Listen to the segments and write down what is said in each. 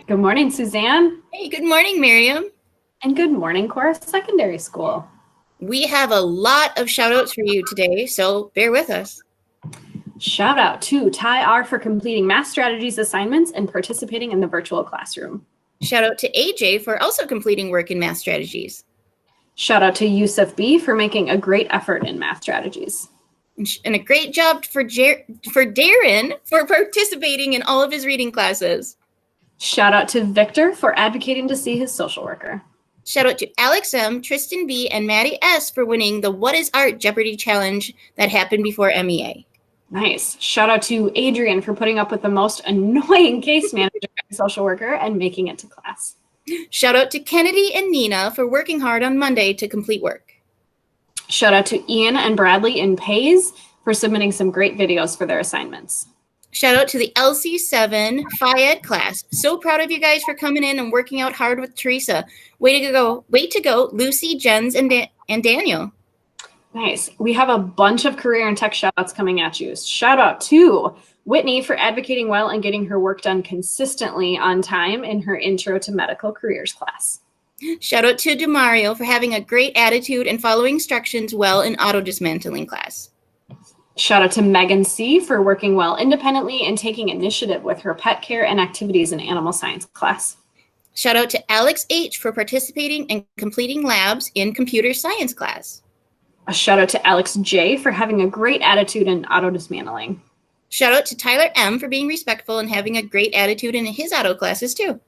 Good morning, Suzanne. Hey, good morning, Miriam. And good morning, Cora Secondary School. We have a lot of shout outs for you today, so bear with us. Shout out to Ty R for completing math strategies assignments and participating in the virtual classroom. Shout out to AJ for also completing work in math strategies. Shout out to Yusuf B for making a great effort in math strategies. And a great job for Darren for participating in all of his reading classes. Shout out to Victor for advocating to see his social worker. Shout out to Alex M, Tristan B, and Maddie S for winning the What is Art Jeopardy challenge that happened before MEA. Nice. Shout out to Adrian for putting up with the most annoying case manager and social worker and making it to class. Shout out to Kennedy and Nina for working hard on Monday to complete work. Shout out to Ian and Bradley in Pays for submitting some great videos for their assignments. Shout out to the LC7 Phi-Ed class. So proud of you guys for coming in and working out hard with Teresa. Way to go, Lucy, Jens, and Daniel. Nice. We have a bunch of career and tech shout outs coming at you. Shout out to Whitney for advocating well and getting her work done consistently on time in her Intro to Medical Careers class. Shout out to DeMario for having a great attitude and following instructions well in auto dismantling class. Shout out to Megan C for working well independently and taking initiative with her pet care and activities in animal science class. Shout out to Alex H for participating and completing labs in computer science class. A shout out to Alex J for having a great attitude in auto dismantling. Shout out to Tyler M for being respectful and having a great attitude in his auto classes too.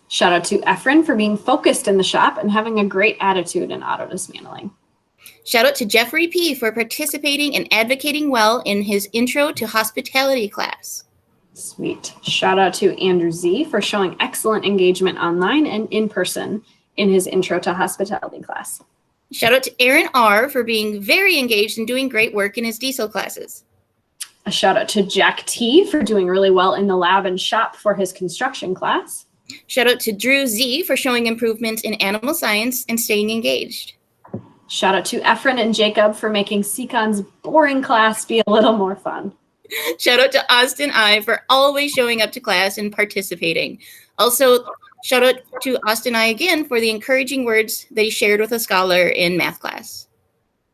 Shout out to Efren for being focused in the shop and having a great attitude in auto dismantling. Shout out to Jeffrey P for participating and advocating well in his Intro to Hospitality class. Sweet. Shout out to Andrew Z for showing excellent engagement online and in person in his Intro to Hospitality class. Shout out to Aaron R for being very engaged and doing great work in his diesel classes. A shout out to Jack T for doing really well in the lab and shop for his construction class. Shout out to Drew Z for showing improvements in animal science and staying engaged. Shout out to Efren and Jacob for making Secon's boring class be a little more fun. Shout out to Austin I for always showing up to class and participating. Also, shout out to Austin I again for the encouraging words that he shared with a scholar in math class.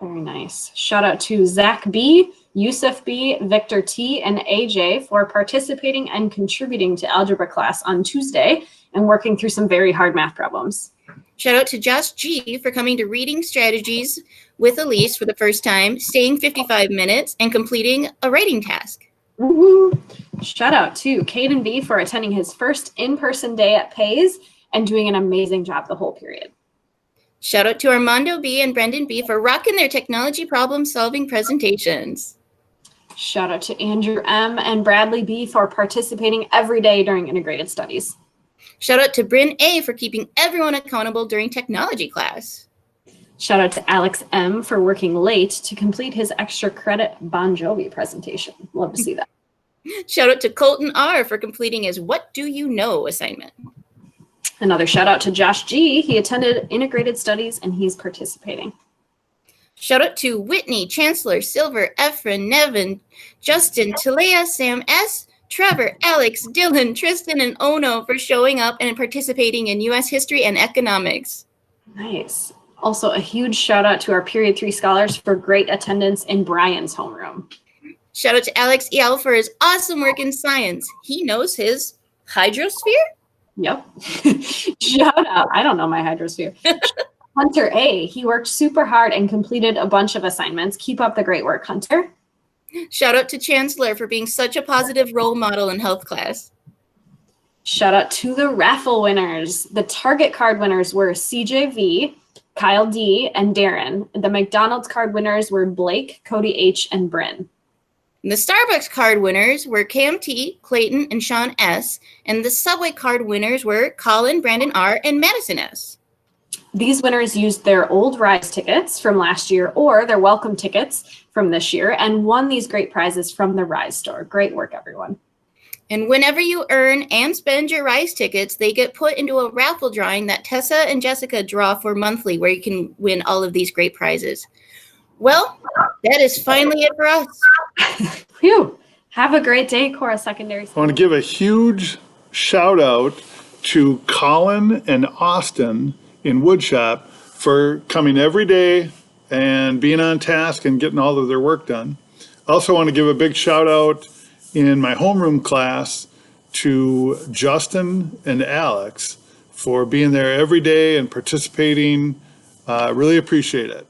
Very nice. Shout out to Zach B, Yusuf B, Victor T, and AJ for participating and contributing to algebra class on Tuesday and working through some very hard math problems. Shout out to Josh G for coming to reading strategies with Elise for the first time, staying 55 minutes, and completing a writing task. Woo-hoo. Shout out to Caden B for attending his first in-person day at Pays and doing an amazing job the whole period. Shout out to Armando B and Brendan B for rocking their technology problem-solving presentations. Shout out to Andrew M and Bradley B for participating every day during integrated studies. Shout out to Bryn A for keeping everyone accountable during technology class. Shout out to Alex M for working late to complete his extra credit Bon Jovi presentation. Love to see that. Shout out to Colton R for completing his What Do You Know assignment. Another shout out to Josh G. He attended integrated studies and he's participating. Shout out to Whitney, Chancellor, Silver, Efren, Nevin, Justin, Talea, Sam S., Trevor, Alex, Dylan, Tristan, and Ono for showing up and participating in U.S. history and economics. Nice. Also, a huge shout out to our Period 3 scholars for great attendance in Brian's homeroom. Shout out to Alex E.L. for his awesome work in science. He knows his hydrosphere? Yep. Shout out. I don't know my hydrosphere. Hunter A. He worked super hard and completed a bunch of assignments. Keep up the great work, Hunter. Shout out to Chancellor for being such a positive role model in health class. Shout out to the raffle winners. The Target card winners were CJV, Kyle D, and Darren. The McDonald's card winners were Blake, Cody H, and Bryn. And the Starbucks card winners were Cam T, Clayton, and Sean S. And the Subway card winners were Colin, Brandon R, and Madison S. These winners used their old Rise tickets from last year or their welcome tickets from this year and won these great prizes from the Rise store. Great work, everyone. And whenever you earn and spend your Rise tickets, they get put into a raffle drawing that Tessa and Jessica draw for monthly, where you can win all of these great prizes. Well, that is finally it for us. Phew. Have a great day, Cora Secondary I School. want to give a huge shout out to Colin and Austin in Woodshop for coming every day and being on task and getting all of their work done. I also want to give a big shout out in my homeroom class to Justin and Alex for being there every day and participating. Really appreciate it.